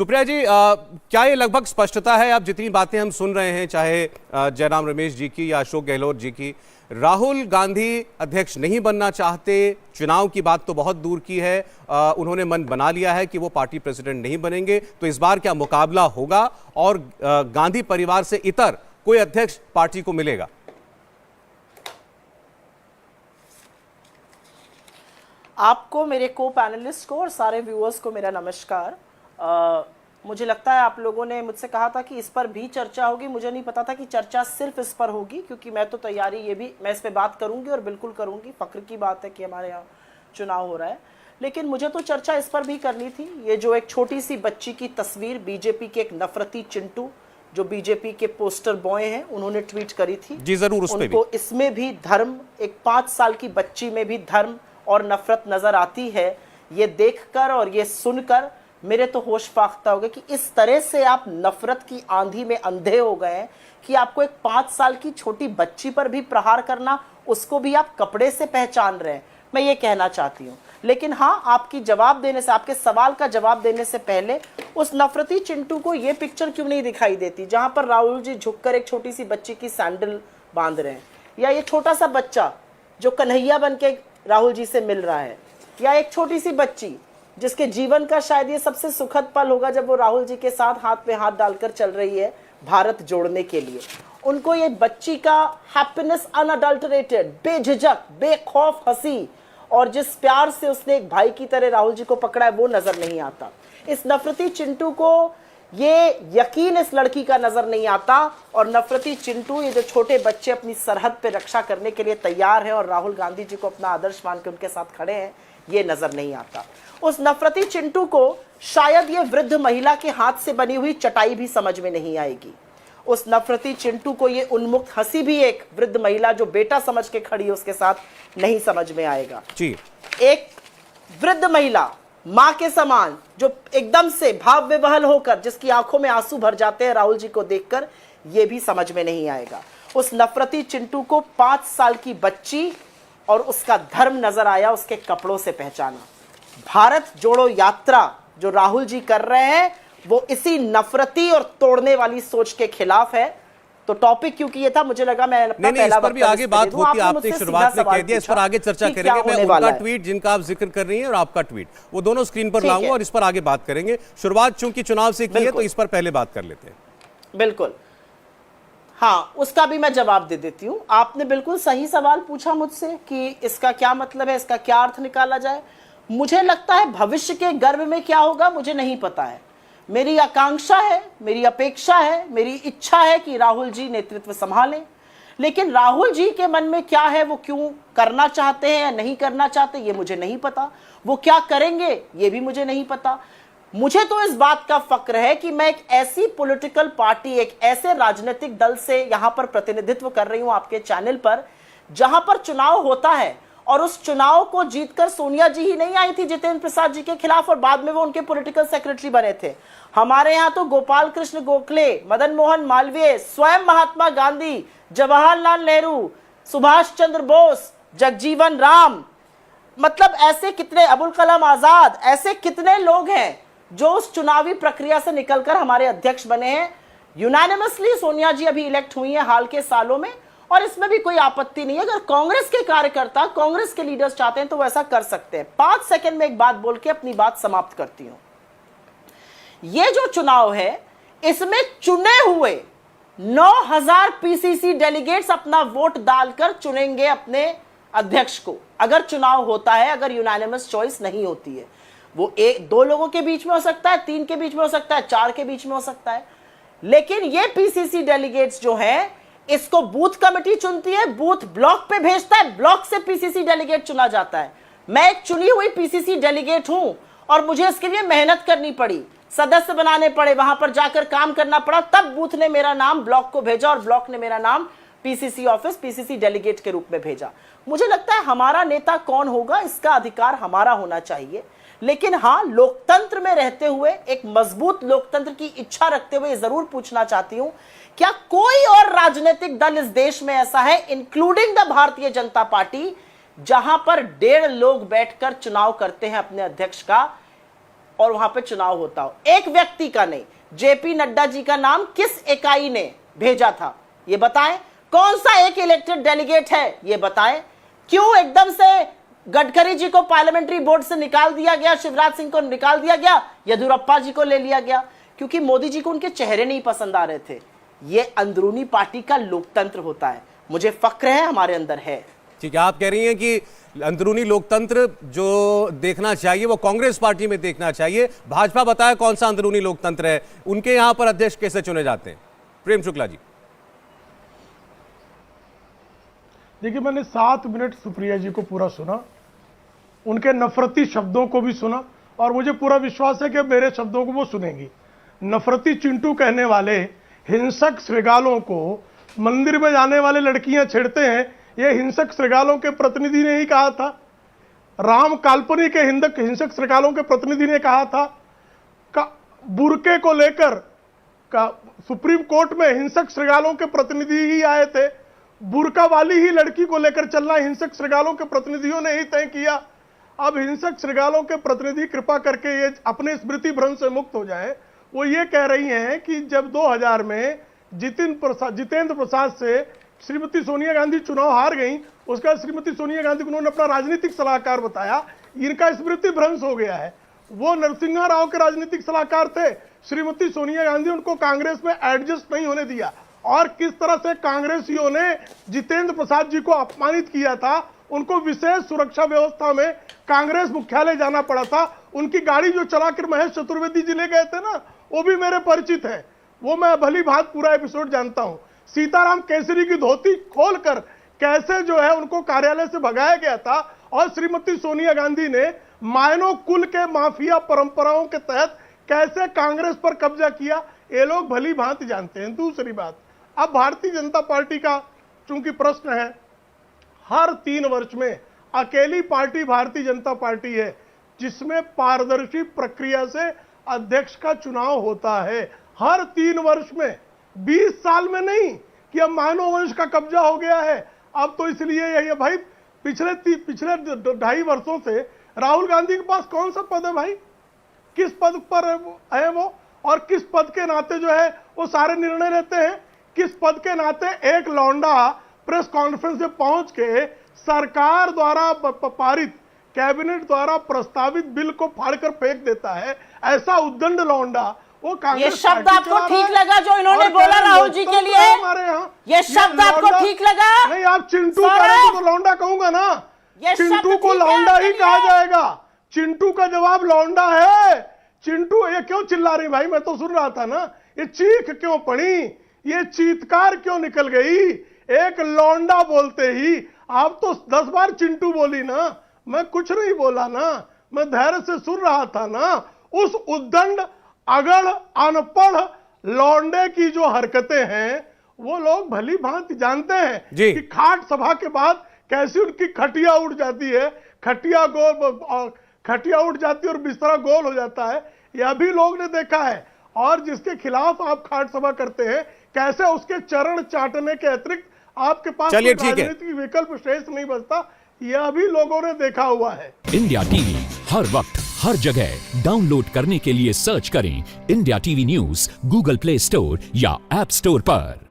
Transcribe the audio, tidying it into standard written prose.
सुप्रिया जी, क्या ये लगभग स्पष्टता है, आप जितनी बातें हम सुन रहे हैं, चाहे जयराम रमेश जी की या अशोक गहलोत जी की, राहुल गांधी अध्यक्ष नहीं बनना चाहते, चुनाव की बात तो बहुत दूर की है, उन्होंने मन बना लिया है कि वो पार्टी प्रेसिडेंट नहीं बनेंगे, तो इस बार क्या मुकाबला होगा और गांधी परिवार से इतर कोई अध्यक्ष पार्टी को मिलेगा? आपको, मेरे को पैनलिस्ट को और सारे व्यूअर्स को मेरा नमस्कार। मुझे लगता है आप लोगों ने मुझसे कहा था कि इस पर भी चर्चा होगी। मुझे नहीं पता था कि चर्चा सिर्फ इस पर होगी, क्योंकि मैं तो तैयारी, ये भी मैं इस पे बात करूंगी और बिल्कुल करूंगी। फक्र की बात है कि हमारे यहाँ चुनाव हो रहा है, लेकिन मुझे तो चर्चा इस पर भी करनी थी। ये जो एक छोटी सी बच्ची की तस्वीर, बीजेपी के एक नफरती चिंटू जो बीजेपी के पोस्टर बॉय हैं, उन्होंने ट्वीट करी थी जी, जरूर उस पे उनको भी। इसमें भी धर्म, एक 5 साल की बच्ची में भी धर्म और नफरत नजर आती है। ये देखकर और ये सुनकर मेरे तो होश फाख्ता हो गए कि इस तरह से आप नफरत की आंधी में अंधे हो गए हैं कि आपको एक 5 साल की छोटी बच्ची पर भी प्रहार करना, उसको भी आप कपड़े से पहचान रहे हैं। मैं ये कहना चाहती हूँ। लेकिन हाँ, आपकी जवाब देने से, आपके सवाल का जवाब देने से पहले उस नफरती चिंटू को ये पिक्चर क्यों नहीं दिखाई देती जहां पर राहुल जी झुककर एक छोटी सी बच्ची की सैंडल बांध रहे हैं, या ये छोटा सा बच्चा जो कन्हैया बन के राहुल जी से मिल रहा है, या एक छोटी सी बच्ची जिसके जीवन का शायद ये सबसे सुखद पल होगा जब वो राहुल जी के साथ हाथ पे हाथ डालकर चल रही है भारत जोड़ने के लिए। उनको ये बच्ची का हैप्पीनेस अनअडल्टरेटेड, बेझिझक, बेखौफ हंसी और जिस प्यार से उसने एक भाई की तरह राहुल जी को पकड़ा है, वो नजर नहीं आता। इस नफरती चिंटू को ये यकीन इस लड़की का नजर नहीं आता, और नफरती चिंटू, ये जो छोटे बच्चे अपनी सरहद पे रक्षा करने के लिए तैयार हैं और राहुल गांधी जी को अपना आदर्श मान के उनके साथ खड़े हैं, ये नजर नहीं आता। उस नफरती चिंटू को शायद ये वृद्ध महिला के हाथ से बनी हुई चटाई भी समझ में नहीं आएगी। उस नफरती चिंटू को ये उन्मुक्त हंसी भी एक वृद्ध महिला जो बेटा समझ के खड़ी है उसके साथ नहीं समझ में आएगा जी। एक वृद्ध महिला, मां के समान, जो एकदम से भाव विवहल होकर, जिसकी आंखों में आंसू भर जाते हैं राहुल जी को देखकर, यह भी समझ में नहीं आएगा। उस नफरती चिंटू को 5 साल की बच्ची और उसका धर्म नजर आया, उसके कपड़ों से पहचाना। भारत जोड़ो यात्रा जो राहुल जी कर रहे हैं वो इसी नफरती और तोड़ने वाली सोच के खिलाफ है। तो टॉपिक क्योंकि ये था, मुझे लगा मैं अपना पहला इस पर भी आगे बात होती है, आपने शुरुआत में कह दिया, इस पर आगे चर्चा करेंगे। मैं उनका ट्वीट जिनका आप जिक्र कर रही हैं और आपका ट्वीट, वो दोनों स्क्रीन पर लाऊंगा और इस पर आगे बात करेंगे। शुरुआत चूंकि चुनाव से की है तो इस पर पहले बात कर लेते हैं। बिल्कुल, हाँ, उसका भी मैं जवाब दे देती हूँ। आपने बिल्कुल सही सवाल पूछा मुझसे कि इसका क्या मतलब है, इसका क्या अर्थ निकाला जाए। मुझे लगता है भविष्य के गर्भ में क्या होगा मुझे नहीं पता है। मेरी आकांक्षा है, मेरी अपेक्षा है, मेरी इच्छा है कि राहुल जी नेतृत्व संभालें, लेकिन राहुल जी के मन में क्या है, वो क्यों करना चाहते हैं या नहीं करना चाहते, ये मुझे नहीं पता। वो क्या करेंगे ये भी मुझे नहीं पता। मुझे तो इस बात का फक्र है कि मैं एक ऐसी पॉलिटिकल पार्टी, एक ऐसे राजनीतिक दल से यहां पर प्रतिनिधित्व कर रही हूं आपके चैनल पर, जहां पर चुनाव होता है और उस चुनाव को जीतकर सोनिया जी ही नहीं आई थी जितेंद्र प्रसाद जी के खिलाफ, और बाद में वो उनके पॉलिटिकल सेक्रेटरी बने थे। हमारे यहाँ तो गोपाल कृष्ण गोखले, मदन मोहन मालवीय, स्वयं महात्मा गांधी, जवाहरलाल नेहरू, सुभाष चंद्र बोस, जगजीवन राम, मतलब ऐसे कितने, अबुल कलाम आजाद, ऐसे कितने लोग हैं जो उस चुनावी प्रक्रिया से निकलकर हमारे अध्यक्ष बने हैं। यूनानिमसली सोनिया जी अभी इलेक्ट हुई हैं हाल के सालों में, और इसमें भी कोई आपत्ति नहीं है। अगर कांग्रेस के कार्यकर्ता, कांग्रेस के लीडर्स चाहते हैं तो वो ऐसा कर सकते हैं। 5 सेकंड में एक बात बोल के अपनी बात समाप्त करती हूं। ये जो चुनाव है, इसमें चुने हुए 9000 पीसीसी डेलीगेट्स अपना वोट डालकर चुनेंगे अपने अध्यक्ष को। अगर चुनाव होता है, अगर यूनानिमस चॉइस नहीं होती है, वो 1-2 लोगों के बीच में हो सकता है, 3 के बीच में हो सकता है, 4 के बीच में हो सकता है, लेकिन ये पीसीसी डेलीगेट्स जो हैं, इसको बूथ कमेटी चुनती है, बूथ ब्लॉक पे भेजता है, ब्लॉक से पीसीसी डेलीगेट चुना जाता है। मैं एक चुनी हुई पीसीसी डेलीगेट हूं और मुझे इसके लिए मेहनत करनी पड़ी, सदस्य बनाने पड़े, वहां पर जाकर काम करना पड़ा, तब बूथ ने मेरा नाम ब्लॉक को भेजा और ब्लॉक ने मेरा नाम पीसीसी ऑफिस, पीसीसी डेलीगेट के रूप में भेजा। मुझे लगता है हमारा नेता कौन होगा इसका अधिकार हमारा होना चाहिए, लेकिन हां, लोकतंत्र में रहते हुए, एक मजबूत लोकतंत्र की इच्छा रखते हुए जरूर पूछना चाहती हूं, क्या कोई और राजनीतिक दल इस देश में ऐसा है, including the Bharatiya Janata party, जहां पर 1.5 लोग बैठकर चुनाव करते हैं अपने अध्यक्ष का, और वहां पे चुनाव होता हो। एक व्यक्ति का नहीं, जेपी नड्डा जी का नाम किस इकाई ने भेजा था ये बताएं, कौन सा एक इलेक्टेड डेलीगेट है ये बताएं, क्यों एकदम से गडकरी जी को पार्लियामेंट्री बोर्ड से निकाल दिया गया, शिवराज सिंह को निकाल दिया गया, येदियुरप्पा जी को ले लिया गया, क्योंकि मोदी जी को उनके चेहरे नहीं पसंद आ रहे थे। ये अंदरूनी पार्टी का लोकतंत्र होता है, मुझे फक्र है हमारे अंदर है। ठीक है, आप कह रही हैं कि अंदरूनी लोकतंत्र जो देखना चाहिए वो कांग्रेस पार्टी में देखना चाहिए। भाजपा बताए कौन सा अंदरूनी लोकतंत्र है, उनके यहां पर अध्यक्ष कैसे चुने जाते हैं? प्रेम शुक्ला जी। देखिए, मैंने 7 मिनट सुप्रिया जी को पूरा सुना, उनके नफरती शब्दों को भी सुना, और मुझे पूरा विश्वास है कि मेरे शब्दों को वो सुनेंगी। नफरती चिंटू कहने वाले हिंसक श्रृगालों को मंदिर में जाने वाले लड़कियां छेड़ते हैं, ये हिंसक श्रृगालों के प्रतिनिधि ने ही कहा था। राम काल्पनिक के हिंसक श्रृगालों के प्रतिनिधि ने कहा था। बुरके को लेकर सुप्रीम कोर्ट में हिंसक श्रृगालों के प्रतिनिधि ही आए थे। बुरका वाली ही लड़की को लेकर चलना हिंसक श्रृगालों के प्रतिनिधियों ने ही तय किया। अब हिंसक श्रृगालों के प्रतिनिधि कृपा करके ये अपने स्मृति भ्रंश से मुक्त हो जाए। वो ये कह रही हैं कि जब 2000 में जितेंद्र प्रसाद से श्रीमती सोनिया गांधी चुनाव हार गई, उसका श्रीमती सोनिया गांधी को उन्होंने अपना राजनीतिक सलाहकार बताया। इनका स्मृति भ्रंश हो गया है। वो नरसिंहा राव के राजनीतिक सलाहकार थे। श्रीमती सोनिया गांधी उनको कांग्रेस में एडजस्ट नहीं होने दिया, और किस तरह से कांग्रेसियों ने जितेंद्र प्रसाद जी को अपमानित किया था। उनको विशेष सुरक्षा व्यवस्था में कांग्रेस मुख्यालय जाना पड़ा था। उनकी गाड़ी जो चलाकर महेश चतुर्वेदी जी ले गए थे ना, वो भी मेरे परिचित है। वो मैं भली भांति पूरा एपिसोड जानता हूं। सीताराम केसरी की धोती खोलकर कैसे जो है उनको कार्यालय से भगाया गया था, और श्रीमती सोनिया गांधी ने मायनो कुल के माफिया परंपराओं के तहत कैसे कांग्रेस पर कब्जा किया, ये लोग भली भांति जानते हैं। दूसरी बात, अब भारतीय जनता पार्टी का चूंकि प्रश्न है, हर 3 वर्ष में अकेली पार्टी भारतीय जनता पार्टी है जिसमें पारदर्शी प्रक्रिया से अध्यक्ष का चुनाव होता है। हर 3 वर्ष में, 20 साल में नहीं कि अब मानव वंश का कब्जा हो गया है। अब तो इसलिए ये भाई पिछले 2.5 वर्षों से राहुल गांधी के पास कौन सा पद है भाई? किस पद पर है वो, और किस पद के नाते जो है वो सारे निर्णय लेते हैं? किस पद के नाते एक लौंडा प्रेस कॉन्फ्रेंस में पहुंच के सरकार द्वारा पारित, कैबिनेट द्वारा प्रस्तावित बिल को फाड़कर फेंक देता है? ऐसा उद्दंड लौंडा वो कांग्रेस। ये शब्द आपको ठीक लगा जो इन्होंने बोला राहुल जी के लिए? हमारे यहाँ ये शब्द आपको ठीक लगा? नहीं, आप चिंटू कह रहे हैं तो लौंडा कहूंगा ना। चिंटू को लौंडा ही कहा जाएगा। चिंटू का जवाब लौंडा है। चिंटू, ये क्यों चिल्ला रही भाई? मैं तो सुन रहा था ना। ये चीख क्यों पड़ी, ये चीत्कार क्यों निकल गई? एक लौंडा बोलते ही आप तो 10 बार चिंटू बोली ना। मैं कुछ नहीं बोला ना, मैं धैर्य से सुन रहा था ना। उस उद्दंड, अगड़, अनपढ़ लौंडे की जो हरकतें हैं वो लोग भली भांति जानते हैं कि खाट सभा के बाद कैसी उनकी खटिया उड़ जाती है, खटिया उड़ जाती है और बिस्तरा गोल हो जाता है। यह भी लोग ने देखा है। और जिसके खिलाफ आप खाट सभा करते हैं, कैसे उसके चरण चाटने के अतिरिक्त आपके पास राजनीतिक विकल्प शेष नहीं बचता, यह भी लोगों ने देखा हुआ है। इंडिया टीवी हर वक्त हर जगह डाउनलोड करने के लिए सर्च करें India TV news Google play store या ऐप स्टोर पर।